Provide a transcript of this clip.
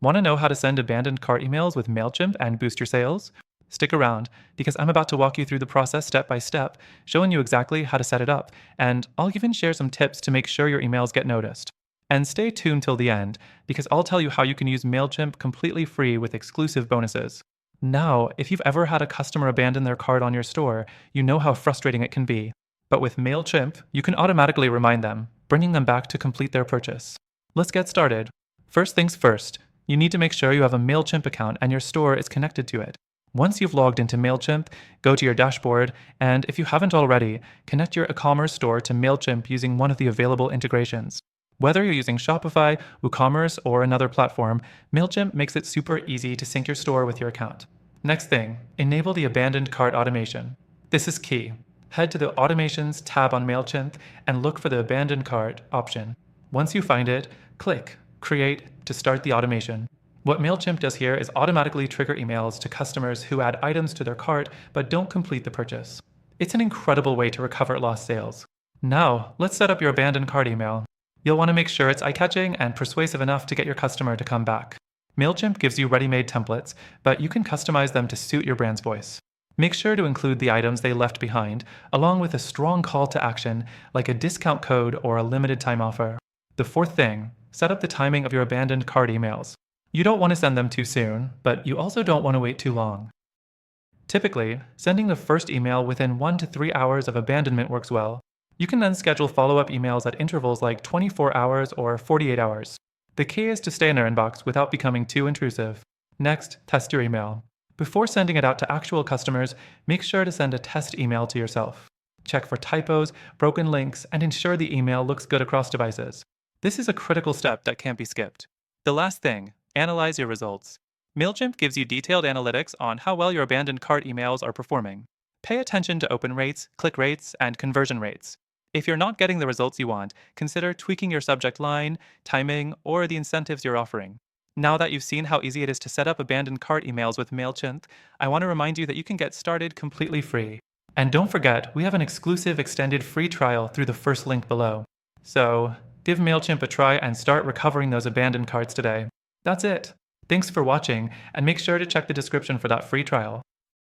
Want to know how to send abandoned cart emails with Mailchimp and boost your sales? Stick around, because I'm about to walk you through the process step by step, showing you exactly how to set it up, and I'll even share some tips to make sure your emails get noticed. And stay tuned till the end, because I'll tell you how you can use Mailchimp completely free with exclusive bonuses. Now, if you've ever had a customer abandon their cart on your store, you know how frustrating it can be. But with Mailchimp, you can automatically remind them, bringing them back to complete their purchase. Let's get started. First things first, you need to make sure you have a Mailchimp account and your store is connected to it. Once you've logged into Mailchimp, go to your dashboard, and if you haven't already, connect your e-commerce store to Mailchimp using one of the available integrations. Whether you're using Shopify, WooCommerce, or another platform, Mailchimp makes it super easy to sync your store with your account. Next thing, enable the abandoned cart automation. This is key. Head to the Automations tab on Mailchimp and look for the Abandoned Cart option. Once you find it, click Create to start the automation. What Mailchimp does here is automatically trigger emails to customers who add items to their cart but don't complete the purchase. It's an incredible way to recover lost sales. Now, let's set up your abandoned cart email. You'll want to make sure it's eye-catching and persuasive enough to get your customer to come back. Mailchimp gives you ready-made templates, but you can customize them to suit your brand's voice. Make sure to include the items they left behind, along with a strong call to action like a discount code or a limited time offer. The fourth thing, set up the timing of your abandoned cart emails. You don't want to send them too soon, but you also don't want to wait too long. Typically, sending the first email within 1 to 3 hours of abandonment works well. You can then schedule follow-up emails at intervals like 24 hours or 48 hours. The key is to stay in their inbox without becoming too intrusive. Next, test your email. Before sending it out to actual customers, make sure to send a test email to yourself. Check for typos, broken links, and ensure the email looks good across devices. This is a critical step that can't be skipped. The last thing, analyze your results. Mailchimp gives you detailed analytics on how well your abandoned cart emails are performing. Pay attention to open rates, click rates, and conversion rates. If you're not getting the results you want, consider tweaking your subject line, timing, or the incentives you're offering. Now that you've seen how easy it is to set up abandoned cart emails with Mailchimp, I want to remind you that you can get started completely free. And don't forget, we have an exclusive extended free trial through the first link below. So, give Mailchimp a try and start recovering those abandoned carts today. That's it. Thanks for watching, and make sure to check the description for that free trial.